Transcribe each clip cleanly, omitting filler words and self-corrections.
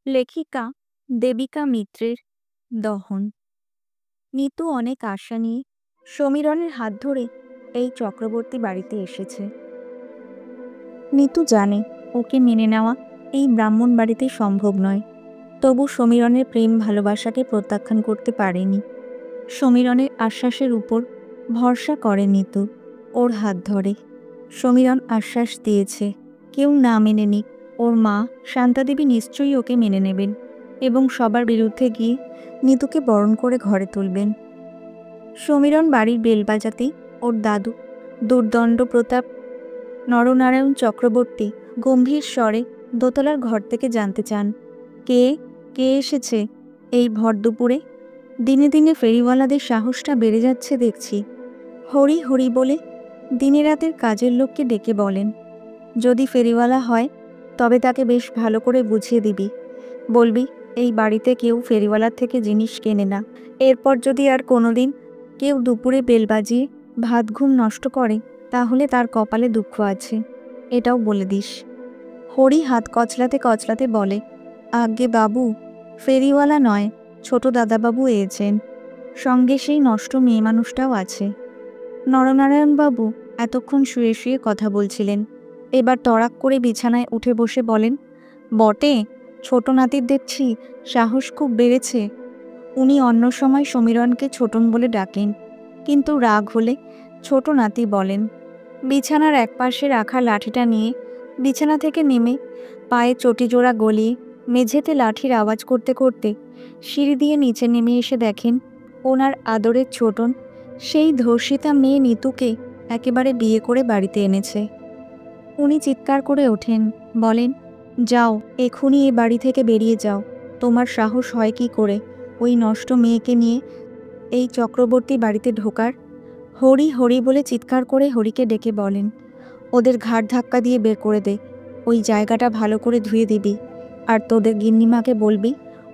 লেখিকা দেবিকা মিত্রের দহন। নিতু অনেক আশা নিয়ে সমীরণের হাত ধরে এই চক্রবর্তী বাড়িতে এসেছে। নিতু জানে ওকে মেনে নেওয়া এই ব্রাহ্মণ বাড়িতে সম্ভব নয়, তবু সমীরণের প্রেম ভালোবাসাকে প্রত্যাখ্যান করতে পারেনি। সমীরণের আশ্বাসের উপর ভরসা করে নিতু, ওর হাত ধরে। সমীরণ আশ্বাস দিয়েছে কেউ না মেনে নিক, ওর মা শান্তাদেবী নিশ্চয়ই ওকে মেনে নেবেন এবং সবার বিরুদ্ধে গিয়ে নিতুকে বরণ করে ঘরে তুলবেন। সমীরণ বাড়ির বেল বাজাতেই ওর দাদু দুর্দণ্ড প্রতাপ নরনারায়ণ চক্রবর্তী গম্ভীর স্বরে দোতলার ঘর থেকে জানতে চান, কে কে এসেছে এই ভর দুপুরে? দিনে দিনে ফেরিওয়ালাদের সাহসটা বেড়ে যাচ্ছে দেখছি। হরি হরি বলে দিনে রাতের কাজের লোককে ডেকে বলেন, যদি ফেরিওয়ালা হয় তবে তাকে বেশ ভালো করে বুঝিয়ে দিবি। বলবি এই বাড়িতে কেউ ফেরিওয়ালার থেকে জিনিস কেনে না। এরপর যদি আর কোনোদিন কেউ দুপুরে বেল বাজিয়ে ভাত ঘুম নষ্ট করে তাহলে তার কপালে দুঃখ আছে, এটাও বলে দিস। হরি হাত কচলাতে কচলাতে বলে, আজ্ঞে বাবু, ফেরিওয়ালা নয়, ছোট দাদাবাবু এসেছেন, সঙ্গে সেই নষ্ট মেয়ে মানুষটাও আছে। নরনারায়ণবাবু এতক্ষণ শুয়ে শুয়ে কথা বলছিলেন, এবার তড়াক করে বিছানায় উঠে বসে বলেন, বটে, ছোট নাতির দেখছি সাহস খুব বেড়েছে। উনি অন্য সময় সমীরণকে ছোটন বলে ডাকেন, কিন্তু রাগ হলে ছোট নাতি বলেন। বিছানার একপাশে রাখা লাঠিটা নিয়ে বিছানা থেকে নেমে পায়ে চটি জোড়া গলিয়ে মেঝেতে লাঠির আওয়াজ করতে করতে সিঁড়ি দিয়ে নিচে নেমে এসে দেখেন ওনার আদরের ছোটন সেই ধর্ষিতা মেয়ে নিতুকে একেবারে বিয়ে করে বাড়িতে এনেছে। উনি চিৎকার করে ওঠেন, বলেন, যাও এখনই এ বাড়ি থেকে বেরিয়ে যাও। তোমার সাহস হয় কি করে ওই নষ্ট মেয়েকে নিয়ে এই চক্রবর্তী বাড়িতে ঢোকার? হরি হরি বলে চিৎকার করে হরিকে ডেকে বলেন, ওদের ঘাড় ধাক্কা দিয়ে বের করে দে, ওই জায়গাটা ভালো করে ধুয়ে দিবি, আর তোদের গিন্নিমাকে বলবি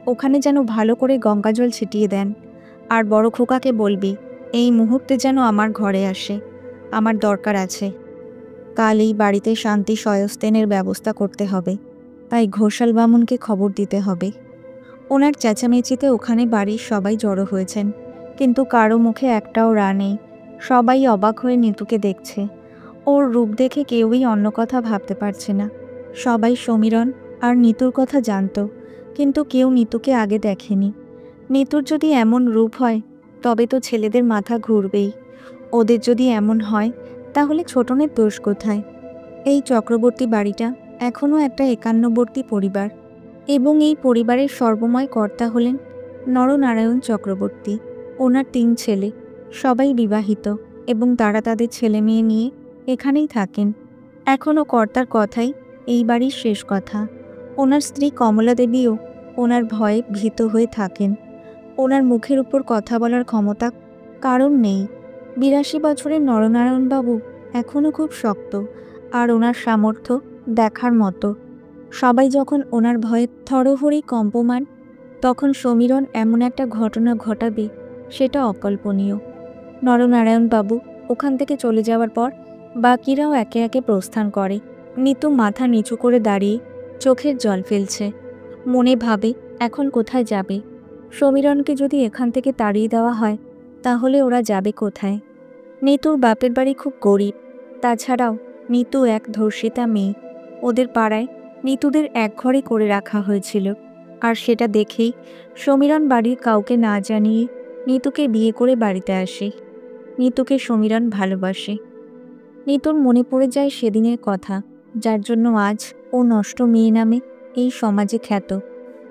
ওখানে যেন ভালো করে গঙ্গাজল ছিটিয়ে দেন, আর বড় খোকাকে বলবি এই মুহূর্তে যেন আমার ঘরে আসে, আমার দরকার আছে। কাল এই বাড়িতে শান্তি শয়স্তেনের ব্যবস্থা করতে হবে, তাই ঘোষাল বামুনকে খবর দিতে হবে। ওনার চেঁচামেচিতে ওখানে বাড়ির সবাই জড়ো হয়েছেন, কিন্তু কারো মুখে একটাও রা নেই। সবাই অবাক হয়ে নিতুকে দেখছে। ওর রূপ দেখে কেউই অন্য কথা ভাবতে পারছে না। সবাই সমীরণ আর নিতুর কথা জানত, কিন্তু কেউ নিতুকে আগে দেখেনি। নিতুর যদি এমন রূপ হয় তবে তো ছেলেদের মাথা ঘুরবেই। ওদের যদি এমন হয় তাহলে ছোটনের দোষ কোথায়? এই চক্রবর্তী বাড়িটা এখনও একটা একান্নবর্তী পরিবার, এবং এই পরিবারের সর্বময় কর্তা হলেন নরনারায়ণ চক্রবর্তী। ওনার 3 ছেলে, সবাই বিবাহিত, এবং তারা তাদের ছেলে মেয়ে নিয়ে এখানেই থাকেন। এখনও কর্তার কথাই এই বাড়ির শেষ কথা। ওনার স্ত্রী কমলা দেবীও ওনার ভয়ে ভীত হয়ে থাকেন। ওনার মুখের উপর কথা বলার ক্ষমতা কারণ নেই। 82 বছরের নরনারায়ণবাবু এখনও খুব শক্ত, আর ওনার সামর্থ্য দেখার মতো। সবাই যখন ওনার ভয়ে থরহরি কম্পমান, তখন সমীরণ এমন একটা ঘটনা ঘটাবে সেটা অকল্পনীয়। নরনারায়ণবাবু ওখান থেকে চলে যাওয়ার পর বাকিরাও একে একে প্রস্থান করে। নিতু মাথা নিচু করে দাঁড়িয়ে চোখের জল ফেলছে, মনে ভাবে এখন কোথায় যাবে। সমীরণকে যদি এখান থেকে তাড়িয়ে দেওয়া হয় তাহলে ওরা যাবে কোথায়? নিতুর বাপের বাড়ি খুব গরিব, তাছাড়াও নিতু এক ধর্ষিতা মেয়ে। ওদের পাড়ায় নিতুদের এক ঘরে করে রাখা হয়েছিল, আর সেটা দেখেই সমীরণ বাড়ির কাউকে না জানিয়ে নিতুকে বিয়ে করে বাড়িতে আসে। নিতুকে সমীরণ ভালোবাসে। নিতুর মনে পড়ে যায় সেদিনের কথা, যার জন্য আজ ও নষ্ট মেয়ে নামে এই সমাজে খ্যাত।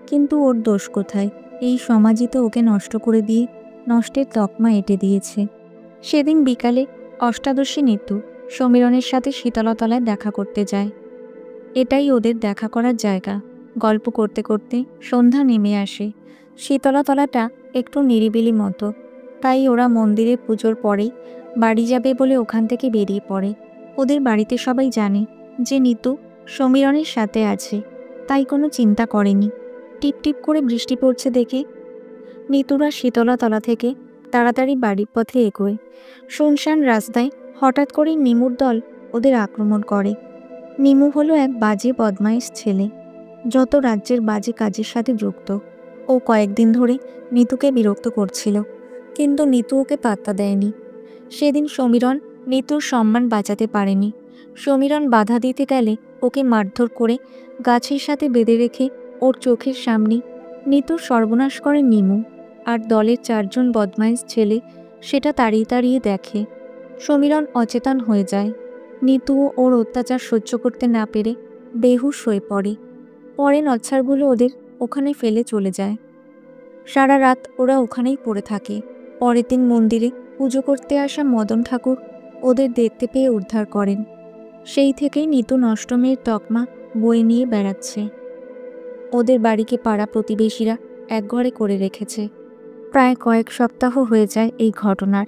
কিন্তু ওর দোষ কোথায়? এই সমাজই তো ওকে নষ্ট করে দিয়ে নষ্টের তকমা এঁটে দিয়েছে। সেদিন বিকালে অষ্টাদশী নিতু সমীরণের সাথে শীতলতলায় দেখা করতে যায়। এটাই ওদের দেখা করার জায়গা। গল্প করতে করতে সন্ধ্যা নেমে আসে। শীতলতলাটা একটু নিরিবিলি মতো, তাই ওরা মন্দিরে পুজোর পরেই বাড়ি যাবে বলে ওখান থেকে বেরিয়ে পড়ে। ওদের বাড়িতে সবাই জানে যে নিতু সমীরণের সাথে আছে, তাই কোনো চিন্তা করেনি। টিপটিপ করে বৃষ্টি পড়ছে দেখে নিতুরা শীতলতলা থেকে তাড়াতাড়ি বাড়ির পথে এগোয়। শুনশান রাস্তায় হঠাৎ করেই নিমুর দল ওদের আক্রমণ করে। নিমু হলো এক বাজে বদমাইশ ছেলে। যত রাজ্যের বাজে কাজের সাথে যুক্ত। ও কয়েকদিন ধরে নিতুকে বিরক্ত করছিল, কিন্তু নিতু ওকে পাত্তা দেয়নি। সেদিন সমীরণ নিতুর সম্মান বাঁচাতে পারেনি। সমীরণ বাধা দিতে গেলে ওকে মারধর করে গাছের সাথে বেঁধে রেখে ওর চোখের সামনে নিতুর সর্বনাশ করে নিমু। আর দলের 4 জন বদমাইশ ছেলে সেটা তাড়িয়ে তাড়িয়ে দেখে। সমীরণ অচেতন হয়ে যায়। নিতুও ওর অত্যাচার সহ্য করতে না পেরে বেহুশ হয়ে পড়ে। পরে নচ্ছারগুলো ওদের ওখানে ফেলে চলে যায়। সারা রাত ওরা ওখানেই পড়ে থাকে। পরের দিন মন্দিরে পুজো করতে আসা মদন ঠাকুর ওদের দেখতে পেয়ে উদ্ধার করেন। সেই থেকেই নিতু নষ্ট মেয়ের তকমা বয়ে নিয়ে বেড়াচ্ছে। ওদের বাড়িকে পাড়া প্রতিবেশীরা একঘরে করে রেখেছে। প্রায় কয়েক সপ্তাহ হয়ে যায় এই ঘটনার।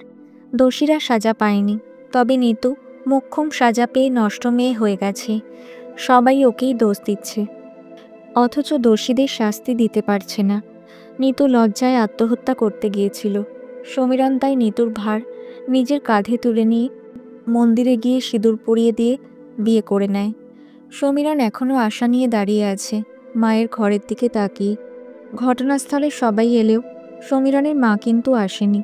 দোষীরা সাজা পায়নি, তবে নিতু মোক্ষম সাজা পেয়ে নষ্ট মেয়ে হয়ে গেছে। সবাই ওকেই দোষ দিচ্ছে, অথচ দোষীদের শাস্তি দিতে পারছে না। নিতু লজ্জায় আত্মহত্যা করতে গিয়েছিল। সমীরণ তাই নিতুর ভার নিজের কাঁধে তুলে নিয়ে মন্দিরে গিয়ে সিঁদুর পরিয়ে দিয়ে বিয়ে করে নেয়। সমীরণ এখনও আশা নিয়ে দাঁড়িয়ে আছে, মায়ের ঘরের দিকে তাকিয়ে। ঘটনাস্থলে সবাই এলেও সমীরণের মা কিন্তু আসেনি।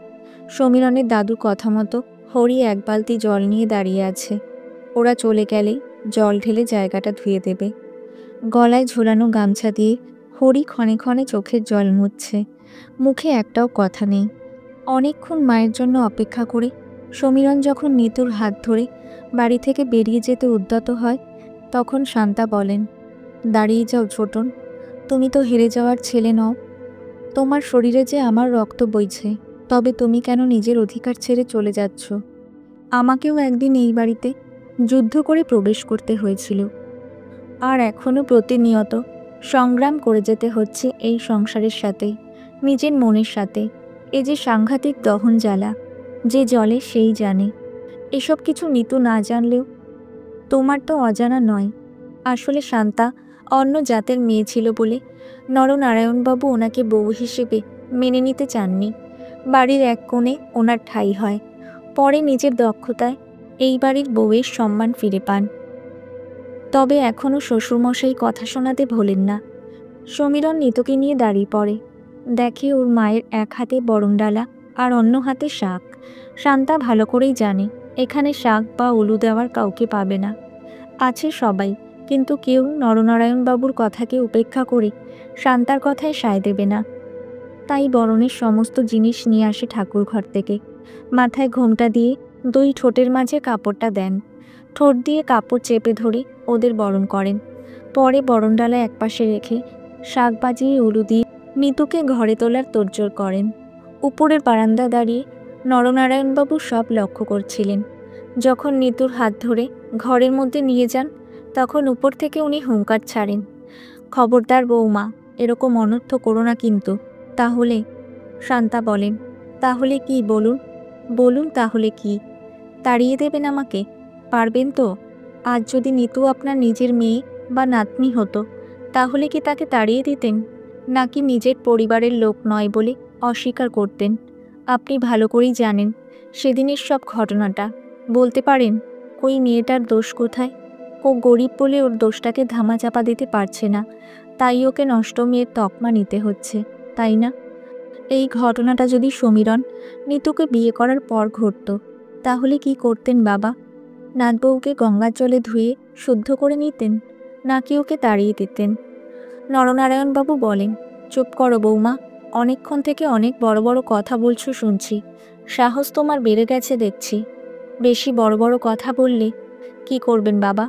সমীরণের দাদুর কথা মতো হরি 1 বালতি জল নিয়ে দাঁড়িয়ে আছে। ওরা চলে গেলেই জল ঢেলে জায়গাটা ধুয়ে দেবে। গলায় ঝোলানো গামছা দিয়ে হরি ক্ষণে ক্ষণে চোখের জল মুছছে। মুখে একটাও কথা নেই। অনেকক্ষণ মায়ের জন্য অপেক্ষা করে সমীরণ যখন নিতুর হাত ধরে বাড়ি থেকে বেরিয়ে যেতে উদ্যত হয়, তখন শান্তা বলেন, দাঁড়িয়ে যাও ছোটন, তুমি তো হেরে যাওয়ার ছেলে নও। তোমার শরীরে যে আমার রক্ত বইছে, তবে তুমি কেন নিজের অধিকার ছেড়ে চলে যাচ্ছ? আমাকেও একদিন এই বাড়িতে যুদ্ধ করে প্রবেশ করতে হয়েছিল, আর এখনও প্রতিনিয়ত সংগ্রাম করে যেতে হচ্ছে এই সংসারের সাথেই, নিজের মনের সাথে। এ যে সাংঘাতিক দহন জ্বালা, যে জলে সেই জানে। এসব কিছু নিতু না জানলেও তোমার তো অজানা নয়। আসলে শান্তা অন্য জাতের মেয়ে ছিল বলে নরনারায়ণবাবু ওনাকে বউ হিসেবে মেনে নিতে চাননি। বাড়ির এক কোণে ওনার ঠাঁই হয়। পরে নিজের দক্ষতায় এই বাড়ির বউয়ের সম্মান ফিরে পান। তবে এখনও শ্বশুরমশাই কথা শোনাতে ভোলেন না। সমীরণ নিতুকে নিয়ে দাঁড়িয়ে পড়ে। দেখে ওর মায়ের এক হাতে বরণডালা আর অন্য হাতে শাক। শান্তা ভালো করেই জানে এখানে শাক বা উলু দেওয়ার কাউকে পাবে না। আছে সবাই, কিন্তু কেউ নরনারায়ণবাবুর কথাকে উপেক্ষা করে শান্তার কথায় সায় দেবে না। তাই বরণের সমস্ত জিনিস নিয়ে আসে ঠাকুর ঘর থেকে। মাথায় ঘোমটা দিয়ে 2 ঠোঁটের মাঝে কাপড়টা দেন। ঠোঁট দিয়ে কাপড় চেপে ধরে ওদের বরণ করেন। পরে বরণডালা একপাশে রেখে শাক বাজিয়ে উলু দিয়ে নিতুকে ঘরে তোলার তোড়জোড় করেন। উপরের বারান্দা দাঁড়িয়ে নরনারায়ণবাবু সব লক্ষ্য করছিলেন। যখন নিতুর হাত ধরে ঘরের মধ্যে নিয়ে যান, তখন উপর থেকে উনি হুঙ্কার ছাড়েন, খবরদার বৌমা, এরকম অনর্থ করো না কিন্তু। তাহলে? শান্তা বলেন, তাহলে কি বলুন? বলুন তাহলে কি? তাড়িয়ে দেবেন আমাকে? পারবেন তো? আজ যদি নিতু আপনার নিজের মেয়ে বা নাতনি হতো, তাহলে কি তাকে তাড়িয়ে দিতেন, নাকি নিজের পরিবারের লোক নয় বলে অস্বীকার করতেন? আপনি ভালো করেই জানেন সেদিনের সব ঘটনাটা। বলতে পারেন ওই মেয়েটার দোষ কোথায়? ও গরিব বলে ওর দোষটাকে ধামাচাপা দিতে পারছে না, তাই ওকে নষ্ট মেয়ের তকমা নিতে হচ্ছে, তাই না? এই ঘটনাটা যদি সমীরণ নিতুকে বিয়ে করার পর ঘটত, তাহলে কি করতেন বাবা? নাতবউকে গঙ্গার জলে ধুয়ে শুদ্ধ করে নিতেন, নাকি ওকে তাড়িয়ে দিতেন? নরনারায়ণবাবু বলেন, চুপ করো বৌমা, অনেকক্ষণ থেকে অনেক বড় বড় কথা বলছো শুনছি। সাহস তোমার বেড়ে গেছে দেখছি। বেশি বড় বড় কথা বললে কি করবেন বাবা?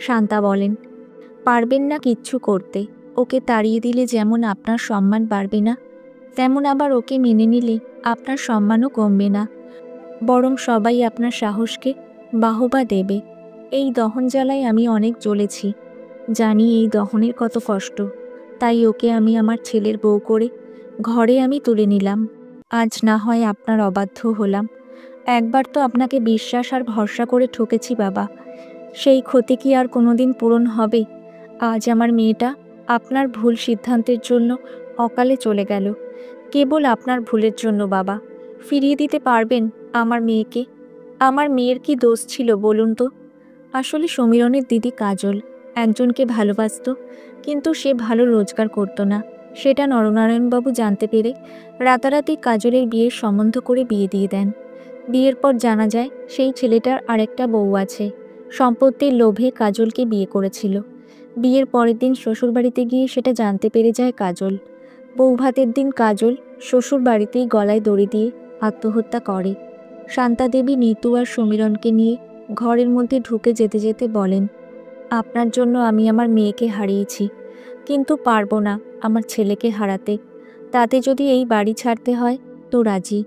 শান্তা বলেন, পারবেন না কিচ্ছু করতে। ওকে তাড়িয়ে দিলে যেমন আপনার সম্মান বাড়বে না, তেমন আবার ওকে মেনে নিলে আপনার সম্মানও কমবে না, বরং সবাই আপনার সাহসকে বাহবা দেবে। এই দহন জ্বালায় আমি অনেক জ্বলেছি, জানি এই দহনের কত কষ্ট। তাই ওকে আমি আমার ছেলের বউ করে ঘরে আমি তুলে নিলাম। আজ না হয় আপনার অবাধ্য হলাম। একবার তো আপনাকে বিশ্বাস আর ভরসা করে ঠকেছি বাবা, সেই ক্ষতি কি আর কোনোদিন পূরণ হবে? আজ আমার মেয়েটা আপনার ভুল সিদ্ধান্তের জন্য অকালে চলে গেল। কেবল আপনার ভুলের জন্য বাবা। ফিরিয়ে দিতে পারবেন আমার মেয়েকে? আমার মেয়ের কি দোষ ছিল বলুন তো? আসলে সমীরণের দিদি কাজল একজনকে ভালোবাসতো, কিন্তু সে ভালো রোজগার করতো না। সেটা নরনারায়ণবাবু জানতে পেরে রাতারাতি কাজলের বিয়ের সম্বন্ধ করে বিয়ে দিয়ে দেন। বিয়ের পর জানা যায় সেই ছেলেটার আরেকটা বউ আছে। সম্পত্তির লোভে কাজলকে বিয়ে করেছিল। বিয়ের পরের দিন শ্বশুরবাড়িতে গিয়ে সেটা জানতে পেরে যায় কাজল। বৌভাতের দিন কাজল শ্বশুর বাড়িতেই গলায় দড়ি দিয়ে আত্মহত্যা করে। শান্তাদেবী নিতু আর সমীরণকে নিয়ে ঘরের মধ্যে ঢুকে যেতে যেতে বলেন, আপনার জন্য আমি আমার মেয়েকে হারিয়েছি, কিন্তু পারবো না আমার ছেলেকে হারাতে। তাতে যদি এই বাড়ি ছাড়তে হয় তো রাজি।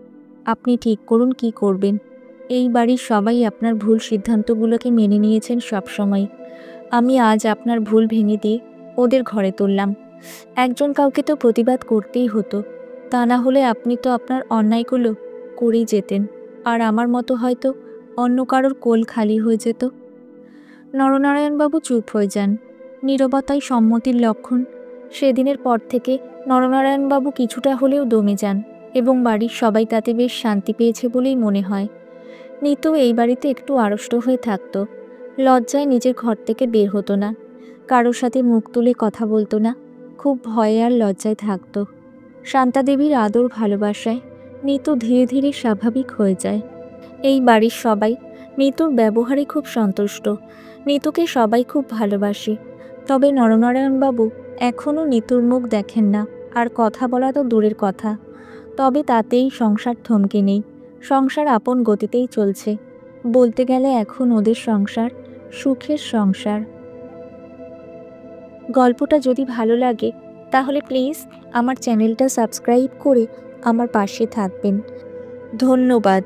আপনি ঠিক করুন কি করবেন। এই বাড়ির সবাই আপনার ভুল সিদ্ধান্তগুলোকে মেনে নিয়েছেন সবসময়। আমি আজ আপনার ভুল ভেঙে দিয়ে ওদের ঘরে তুললাম। একজন কাউকে তো প্রতিবাদ করতেই হতো, তা না হলে আপনি তো আপনার অন্যায়গুলো করেই যেতেন, আর আমার মতো হয়তো অন্য কারোর কোল খালি হয়ে যেত। নরনারায়ণবাবু চুপ হয়ে যান। নীরবতাই সম্মতির লক্ষণ। সেদিনের পর থেকে নরনারায়ণবাবু কিছুটা হলেও দমে যান এবং বাড়ির সবাই তাতে বেশ শান্তি পেয়েছে বলেই মনে হয়। নিতু এই বাড়িতে একটু আড়ষ্ট হয়ে থাকত। লজ্জায় নিজের ঘর থেকে বের হতো না, কারোর সাথে মুখ তুলে কথা বলতো না, খুব ভয়ে আর লজ্জায় থাকত। শান্তাদেবীর আদর ভালোবাসায় নিতু ধীরে ধীরে স্বাভাবিক হয়ে যায়। এই বাড়ির সবাই নিতুর ব্যবহারে খুব সন্তুষ্ট। নিতুকে সবাই খুব ভালোবাসে। তবে নরনারায়ণবাবু এখনও নিতুর মুখ দেখেন না, আর কথা বলা তো দূরের কথা। তবে তাতেই সংসার থমকে নেই। সংসার আপন গতিতেই চলছে। বলতে গেলে এখন ওদের সংসার সুখের সংসার। গল্পটা যদি ভালো লাগে তাহলে প্লিজ আমার চ্যানেলটা সাবস্ক্রাইব করে আমার পাশে থাকবেন। ধন্যবাদ।